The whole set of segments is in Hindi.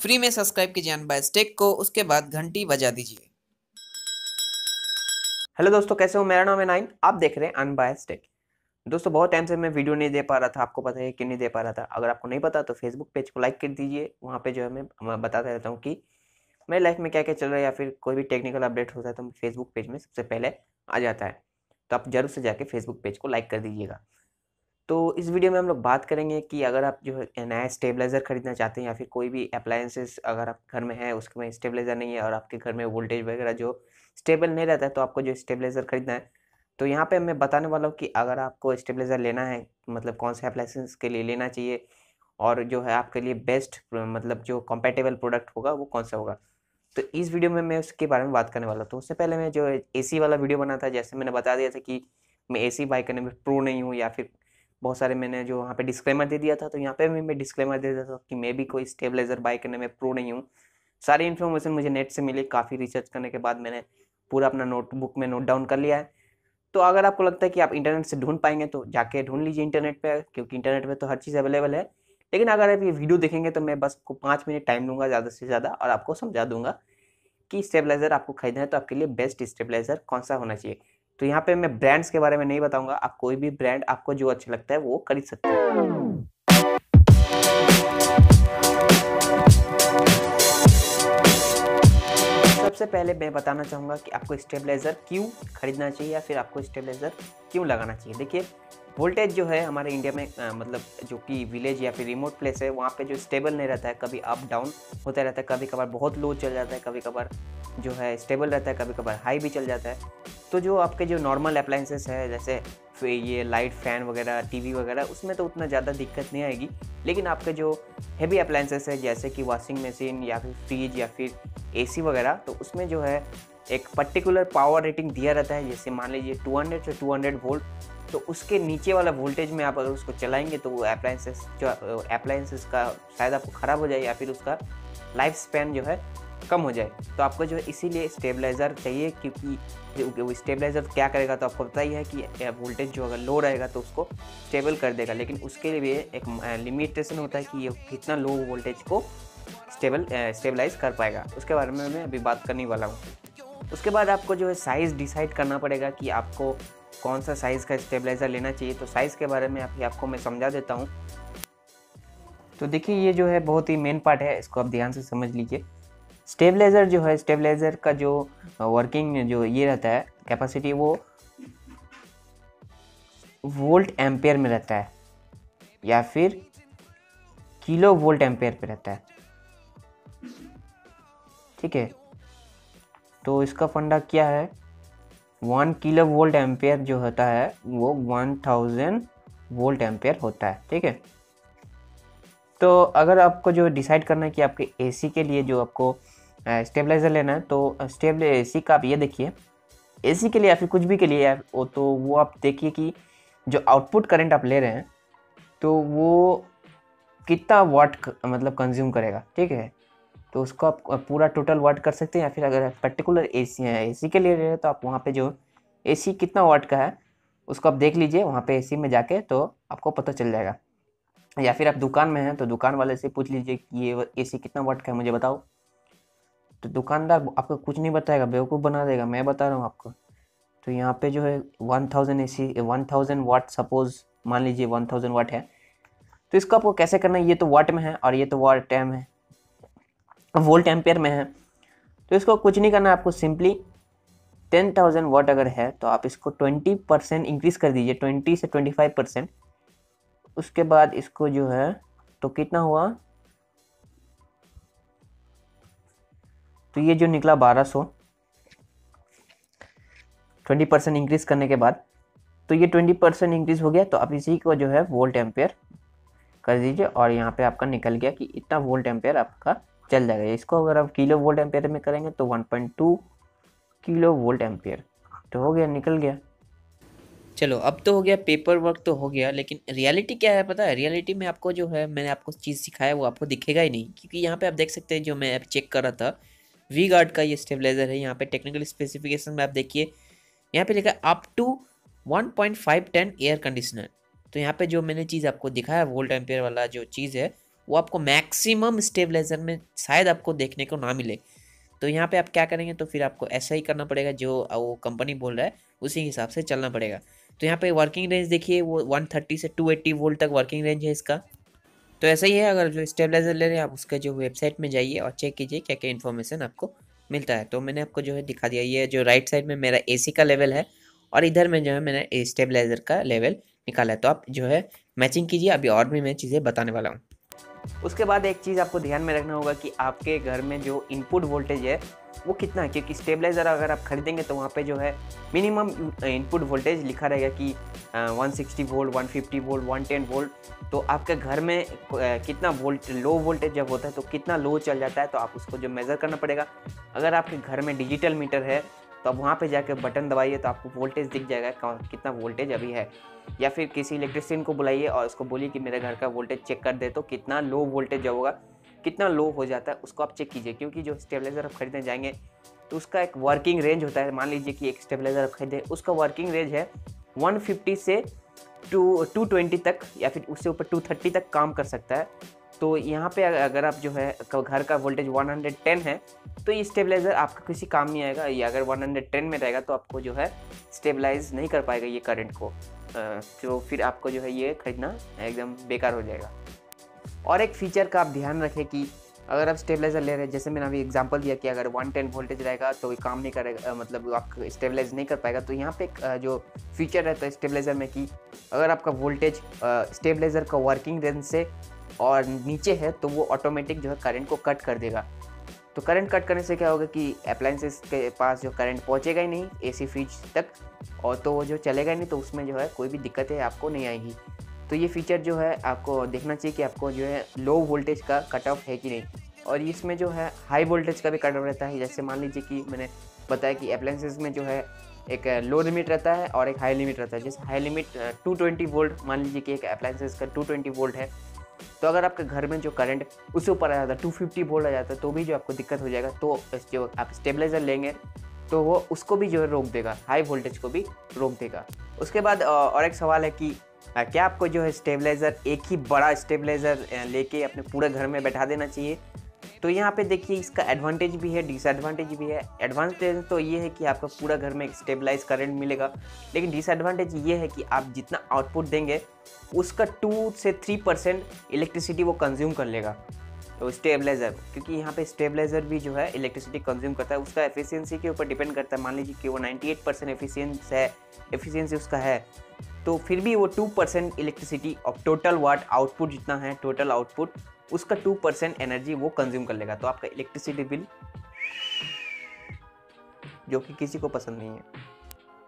फ्री में सब्सक्राइब कीजिए अनबायस्ड टेक को, उसके बाद घंटी बजा दीजिए। हेलो दोस्तों, कैसे हो? मेरा नाम है नाइन, आप देख रहे हैं अनबायस्ड टेक। दोस्तों, बहुत टाइम से मैं वीडियो नहीं दे पा रहा था, आपको पता है कि नहीं दे पा रहा था। अगर आपको नहीं पता तो फेसबुक पेज को लाइक कर दीजिए। वहाँ पे जो है मैं बताता रहता हूँ कि मेरी लाइफ में क्या क्या चल रहा है, या फिर कोई भी टेक्निकल अपडेट होता है तो फेसबुक पेज में सबसे पहले आ जाता है। तो आप जरूर से जाके फेसबुक पेज को लाइक कर दीजिएगा। तो इस वीडियो में हम लोग बात करेंगे कि अगर आप जो है नया स्टेबलाइज़र खरीदना चाहते हैं, या फिर कोई भी अप्लायंसेस अगर आप घर में है उसके में स्टेबलाइज़र नहीं है और आपके घर में वोल्टेज वगैरह जो स्टेबल नहीं रहता है, तो आपको जो स्टेबलाइज़र खरीदना है। तो यहाँ पे मैं बताने वाला हूँ कि अगर आपको स्टेबलाइज़र लेना है, मतलब कौन से अप्लायंसेस के लिए लेना चाहिए, और जो है आपके लिए बेस्ट मतलब जो कंपैटिबल प्रोडक्ट होगा वो कौन सा होगा। तो इस वीडियो में मैं उसके बारे में बात करने वाला हूँ। तो उससे पहले मैं जो एसी वाला वीडियो बना था, जैसे मैंने बता दिया था कि मैं एसी बाय करने में प्रो नहीं हूँ, या फिर बहुत सारे मैंने जो वहाँ पे डिस्क्लेमर दे दिया था, तो यहाँ पे भी मैं डिस्क्लेमर दे देता था कि मैं भी कोई स्टेबलाइज़र बाय करने में प्रो नहीं हूँ। सारी इन्फॉर्मेशन मुझे नेट से मिली, काफ़ी रिसर्च करने के बाद मैंने पूरा अपना नोटबुक में नोट डाउन कर लिया है। तो अगर आपको लगता है कि आप इंटरनेट से ढूंढ पाएंगे तो जाके ढूंढ लीजिए इंटरनेट पे, क्योंकि इंटरनेट पे तो हर चीज़ अवेलेबल है। लेकिन अगर आप ये वीडियो देखेंगे तो मैं बस को 5 मिनट टाइम लूँगा ज़्यादा से ज़्यादा, और आपको समझा दूंगा कि स्टेबलाइज़र आपको खरीदना है तो आपके लिए बेस्ट स्टेबलाइज़र कौन सा होना चाहिए। तो यहाँ पे मैं ब्रांड्स के बारे में नहीं बताऊंगा, आप कोई भी ब्रांड आपको जो अच्छा लगता है वो खरीद सकते हैं। सबसे पहले मैं बताना चाहूँगा कि आपको स्टेबलाइज़र क्यों खरीदना चाहिए, या फिर आपको स्टेबलाइज़र क्यों लगाना चाहिए। देखिए, वोल्टेज जो है हमारे इंडिया में मतलब जो कि विलेज या फिर रिमोट प्लेस है, वहाँ पे जो स्टेबल नहीं रहता है, कभी अप डाउन होता रहता है, कभी कभार बहुत लो चल जाता है, कभी कभार जो है स्टेबल रहता है, कभी कभार हाई भी चल जाता है। तो जो आपके जो नॉर्मल अप्लाइंसेस है, जैसे फिर ये लाइट, फैन वगैरह, टीवी वगैरह, उसमें तो उतना ज़्यादा दिक्कत नहीं आएगी। लेकिन आपके जो हैवी अप्लाइंसेस है, जैसे कि वॉशिंग मशीन या फिर फ्रिज या फिर एसी वगैरह, तो उसमें जो है एक पर्टिकुलर पावर रेटिंग दिया रहता है। जैसे मान लीजिए 200 से 200 वोल्ट, तो उसके नीचे वाला वोल्टेज में आप अगर उसको चलाएंगे तो वो अप्लाइंसेस का शायद आपको ख़राब हो जाए, या फिर उसका लाइफ स्पैन जो है कम हो जाए। तो आपको जो है इसीलिए स्टेबलाइज़र चाहिए, क्योंकि वो स्टेबलाइज़र क्या करेगा तो आपको पता ही है कि वोल्टेज जो अगर लो रहेगा तो उसको स्टेबल कर देगा। लेकिन उसके लिए एक लिमिटेशन होता है कि ये कितना लो वोल्टेज को स्टेबलाइज कर पाएगा। उसके बारे में मैं अभी बात करने वाला हूँ। उसके बाद आपको जो है साइज़ डिसाइड करना पड़ेगा कि आपको कौन सा साइज़ का स्टेबलाइज़र लेना चाहिए। तो साइज़ के बारे में आपको मैं समझा देता हूँ। तो देखिए, ये जो है बहुत ही मेन पार्ट है, इसको आप ध्यान से समझ लीजिए। स्टेबलाइज़र जो है, स्टेबलाइज़र का जो वर्किंग जो ये रहता है कैपेसिटी, वो वोल्ट एम्पेयर में रहता है, या फिर किलो वोल्ट एम्पेयर पे रहता है। ठीक है, तो इसका फंडा क्या है, 1 किलो वोल्ट एम्पेयर जो होता है वो 1000 वोल्ट एम्पेयर होता है। ठीक है, तो अगर आपको जो डिसाइड करना है कि आपके एसी के लिए जो आपको स्टेबलाइज़र लेना है, तो एसी का आप ये देखिए, एसी के लिए या फिर कुछ भी के लिए यार, वो आप देखिए कि जो आउटपुट करंट आप ले रहे हैं तो वो कितना वाट मतलब कंज्यूम करेगा। ठीक है, तो उसको आप पूरा टोटल वाट कर सकते हैं, या फिर अगर पर्टिकुलर एसी के लिए ले रहे हैं तो आप वहाँ पे जो एसी कितना वाट का है उसको आप देख लीजिए वहाँ पे एसी में जाके, तो आपको पता चल जाएगा। या फिर आप दुकान में हैं तो दुकान वाले से पूछ लीजिए कि ये एसी कितना वाट का है, मुझे बताओ। तो दुकानदार आपको कुछ नहीं बताएगा, बेवकूफ़ बना देगा, मैं बता रहा हूँ आपको। तो यहाँ पे जो है 1000 एसी 1000 वाट, सपोज मान लीजिए 1000 वाट है। तो इसको आपको कैसे करना है, ये तो वाट में है और ये तो वाट टाइम है, वोल्ट एम्पेयर में है। तो इसको कुछ नहीं करना है, आपको सिंपली 10,000 वाट अगर है तो आप इसको 20% इंक्रीज़ कर दीजिए, 20 से 25%। उसके बाद इसको जो है, तो कितना हुआ, तो ये जो निकला 1200, 20% इंक्रीज़ करने के बाद, तो ये 20% इंक्रीज़ हो गया। तो आप इसी को जो है वोल्ट एम्पेयर कर दीजिए, और यहाँ पे आपका निकल गया कि इतना वोल्ट एम्पेयर आपका चल जाएगा। इसको अगर आप किलो वोल्ट एम्पेयर में करेंगे तो 1.2 किलो वोल्ट एम्पेयर, तो हो गया, निकल गया। चलो, अब तो हो गया, पेपर वर्क तो हो गया, लेकिन रियलिटी क्या है पता है? रियलिटी में आपको जो है, मैंने आपको चीज़ सिखाया वो आपको दिखेगा ही नहीं, क्योंकि यहाँ पे आप देख सकते हैं, जो मैं अभी चेक कर रहा था, वी गार्ड का ये स्टेबलाइजर है। यहाँ पे टेक्निकल स्पेसिफिकेशन में आप देखिए, यहाँ पे लिखा है up to 1.5 ton air conditioner. तो यहाँ पे जो मैंने चीज़ आपको दिखाया वोल्ट एम्पेयर वाला जो चीज़ है, वो आपको मैक्सिमम स्टेबलाइजर में शायद आपको देखने को ना मिले। तो यहाँ पे आप क्या करेंगे, तो फिर आपको ऐसा ही करना पड़ेगा जो वो कंपनी बोल रहा है, उसी हिसाब से चलना पड़ेगा। तो यहाँ पे वर्किंग रेंज देखिए, वो 130 से 280 वोल्ट तक वर्किंग रेंज है इसका। तो ऐसा ही है, अगर जो स्टेबलाइजर ले रहे हैं आप उसका जो वेबसाइट में जाइए और चेक कीजिए क्या क्या इन्फॉर्मेशन आपको मिलता है। तो मैंने आपको जो है दिखा दिया, ये जो राइट साइड में मेरा एसी का लेवल है और इधर में जो है मैंने स्टेबलाइजर का लेवल निकाला है। तो आप जो है मैचिंग कीजिए, अभी और भी मैं चीज़ें बताने वाला हूँ। उसके बाद एक चीज़ आपको ध्यान में रखना होगा कि आपके घर में जो इनपुट वोल्टेज है वो कितना है, क्योंकि स्टेबलाइज़र अगर आप खरीदेंगे तो वहाँ पे जो है मिनिमम इनपुट वोल्टेज लिखा रहेगा कि 160 वोल्ट, 150 वोल्ट, 110 वोल्ट। तो आपके घर में कितना वोल्ट लो वोल्टेज जब होता है तो कितना लो चल जाता है, तो आप उसको जो मेज़र करना पड़ेगा। अगर आपके घर में डिजिटल मीटर है तो आप वहाँ पे जाकर बटन दबाइए तो आपको वोल्टेज दिख जाएगा कितना वोल्टेज अभी है। या फिर किसी इलेक्ट्रिशियन को बुलाइए और उसको बोलिए कि मेरे घर का वोल्टेज चेक कर दे, तो कितना लो वोल्टेज जो होगा, कितना लो हो जाता है उसको आप चेक कीजिए। क्योंकि जो स्टेबलाइजर आप खरीदने जाएंगे तो उसका एक वर्किंग रेंज होता है। मान लीजिए कि एक स्टेबलाइजर आप खरीदे, उसका वर्किंग रेंज है 150 से 220 तक, या फिर उससे ऊपर 230 तक काम कर सकता है। तो यहाँ पे अगर आप जो है घर का वोल्टेज 110 है तो ये स्टेबलाइजर आपका किसी काम नहीं आएगा। ये अगर 110 में रहेगा तो आपको जो है स्टेबलाइज नहीं कर पाएगा ये करंट को, तो फिर आपको जो है ये खरीदना एकदम बेकार हो जाएगा। और एक फीचर का आप ध्यान रखें कि अगर आप स्टेबलाइजर ले रहे हैं, जैसे मैंने अभी एग्जांपल दिया कि अगर 110 वोल्टेज रहेगा तो ये काम नहीं करेगा, मतलब आपका स्टेबलाइज नहीं कर पाएगा। तो यहाँ पे एक जो फीचर रहता है स्टेबलाइजर में कि अगर आपका वोल्टेज स्टेबलाइजर का वर्किंग रेंज से और नीचे है तो वो ऑटोमेटिक जो है करंट को कट कर देगा। तो करंट कट करने से क्या होगा कि अप्लायंसेस के पास जो करंट पहुंचेगा ही नहीं एसी फ्रिज तक, और तो वो जो चलेगा ही नहीं, तो उसमें जो है कोई भी दिक्कत है आपको नहीं आएगी। तो ये फीचर जो है आपको देखना चाहिए कि आपको जो है लो वोल्टेज का कट ऑफ है कि नहीं। और इसमें जो है हाई वोल्टेज का भी कट ऑफ रहता है। जैसे मान लीजिए कि मैंने बताया कि अप्लायंसेस में जो है एक लो लिमिट रहता है और एक हाई लिमिट रहता है। जैसे हाई लिमिट 220 वोल्ट, मान लीजिए कि एक अप्लायंसेस का 220 वोल्ट है, तो अगर आपके घर में जो करंट उससे ऊपर आ जाता है 250 वोल्ट आ जाता है तो भी जो आपको दिक्कत हो जाएगा। तो जो आप स्टेबलाइजर लेंगे तो वो उसको भी जो है रोक देगा, हाई वोल्टेज को भी रोक देगा। उसके बाद और एक सवाल है कि क्या आपको जो है स्टेबलाइजर एक ही बड़ा स्टेबलाइजर लेके अपने पूरे घर में बैठा देना चाहिए। तो यहाँ पे देखिए इसका एडवांटेज भी है, डिसएडवांटेज भी है। एडवांटेज तो ये है कि आपका पूरा घर में एक स्टेबलाइज करंट मिलेगा, लेकिन डिसएडवांटेज ये है कि आप जितना आउटपुट देंगे उसका 2 से 3% इलेक्ट्रिसिटी वो कंज्यूम कर लेगा। तो स्टेबलाइजर, क्योंकि यहाँ पे स्टेबलाइजर भी जो है इलेक्ट्रिसिटी कंज्यूम करता है, उसका एफिशिएंसी के ऊपर डिपेंड करता है। मान लीजिए कि वो 98% एफिशिएंसी उसका है, तो फिर भी वो 2% electricity of total watt output जितना है, टोटल आउटपुट उसका 2% एनर्जी वो कंज्यूम कर लेगा। तो आपका इलेक्ट्रिसिटी बिल, जो कि किसी को पसंद नहीं है।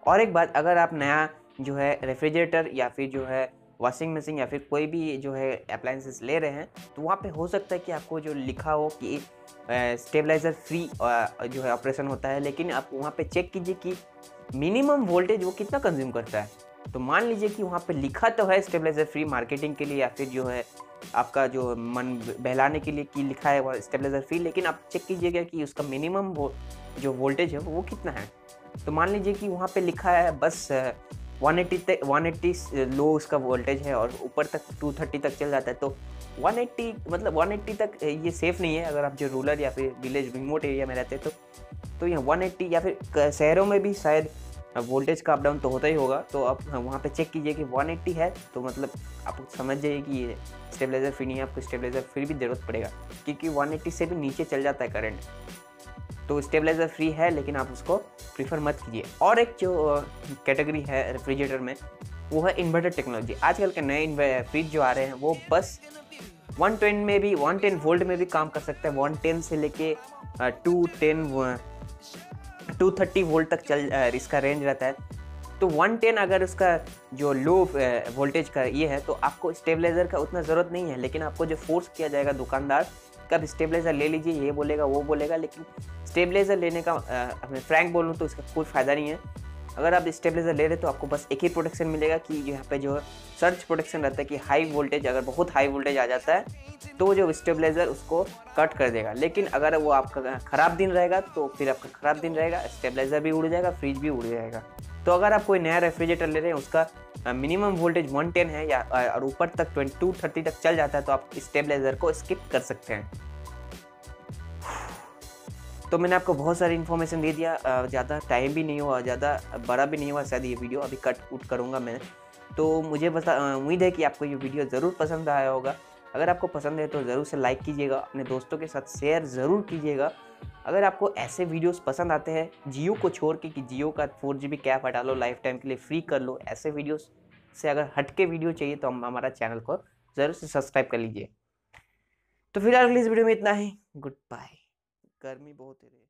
और एक बात, अगर आप नया जो है रेफ्रिजरेटर या फिर जो है वॉशिंग मशीन या फिर कोई भी जो है अप्लायंसेस ले रहे हैं, तो वहाँ पे हो सकता है कि आपको जो लिखा हो कि स्टेबलाइजर फ्री जो है ऑपरेशन होता है, लेकिन आप वहाँ पे चेक कीजिए कि मिनिमम वोल्टेज वो कितना कंज्यूम करता है। तो मान लीजिए कि वहाँ पे लिखा तो है स्टेबलाइजर फ्री मार्केटिंग के लिए या फिर जो है आपका जो मन बहलाने के लिए कि लिखा है वो स्टेबलाइजर फ्री, लेकिन आप चेक कीजिएगा कि उसका मिनिमम जो वोल्टेज है वो कितना है। तो मान लीजिए कि वहाँ पे लिखा है बस 180 लो उसका वोल्टेज है और ऊपर तक 230 तक चल जाता है। तो 180 मतलब 180 तक ये सेफ़ नहीं है। अगर आप जो रूरल या फिर विलेज रिमोट एरिया में रहते हैं तो ये 180, या फिर शहरों में भी शायद वोल्टेज का अप डाउन तो होता ही होगा। तो आप वहाँ पे चेक कीजिए कि 180 है, तो मतलब आप समझ जाइए कि ये स्टेबलाइजर फ्री नहीं है, आपको स्टेबलाइजर फिर भी ज़रूरत पड़ेगा, क्योंकि 180 से भी नीचे चल जाता है करंट। तो स्टेबलाइजर फ्री है, लेकिन आप उसको प्रीफर मत कीजिए। और एक जो कैटेगरी है रेफ्रिजरेटर में, वो है इन्वर्टर टेक्नोलॉजी। आजकल के नए फ्रिज जो आ रहे हैं वो बस 110 वोल्ट में भी काम कर सकते हैं। 110 से लेके 230 वोल्ट तक इसका रेंज रहता है। तो 110 अगर उसका जो लो वोल्टेज का ये है, तो आपको स्टेबलाइजर का उतना ज़रूरत नहीं है। लेकिन आपको जो फोर्स किया जाएगा दुकानदार कब स्टेबलाइजर ले लीजिए, ये बोलेगा वो बोलेगा, लेकिन स्टेबलाइजर लेने का मैं फ्रैंक बोलूँ तो इसका कोई फ़ायदा नहीं है। अगर आप स्टेबलाइजर ले रहे तो आपको बस एक ही प्रोटेक्शन मिलेगा कि यहाँ पे जो सर्च प्रोटेक्शन रहता है कि हाई वोल्टेज, अगर बहुत हाई वोल्टेज आ जाता है तो जो स्टेबलाइजर उसको कट कर देगा। लेकिन अगर वो आपका ख़राब दिन रहेगा तो फिर आपका ख़राब दिन रहेगा, स्टेबलाइजर भी उड़ जाएगा, फ्रिज भी उड़ जाएगा। तो अगर आप कोई नया रेफ्रिजरेटर ले रहे हैं, उसका मिनिमम वोल्टेज 110 है या और ऊपर तक 2230 तक चल जाता है, तो आप स्टेबलाइजर को स्किप कर सकते हैं। तो मैंने आपको बहुत सारी इन्फॉर्मेशन दे दिया, ज़्यादा टाइम भी नहीं हुआ, ज़्यादा बड़ा भी नहीं हुआ शायद ये वीडियो, अभी कट उट करूँगा मैं। तो मुझे बस उम्मीद है कि आपको ये वीडियो ज़रूर पसंद आया होगा। अगर आपको पसंद है तो ज़रूर से लाइक कीजिएगा, अपने दोस्तों के साथ शेयर ज़रूर कीजिएगा। अगर आपको ऐसे वीडियोस पसंद आते हैं, जियो को छोड़ के कि जियो का 4GB कैप हटा लो, लाइफ टाइम के लिए फ्री कर लो, ऐसे वीडियोस से अगर हट के वीडियो चाहिए तो हमारा चैनल को ज़रूर से सब्सक्राइब कर लीजिए। तो फिलहाल अगली इस वीडियो में इतना ही। Good bye. गर्मी बहुत है।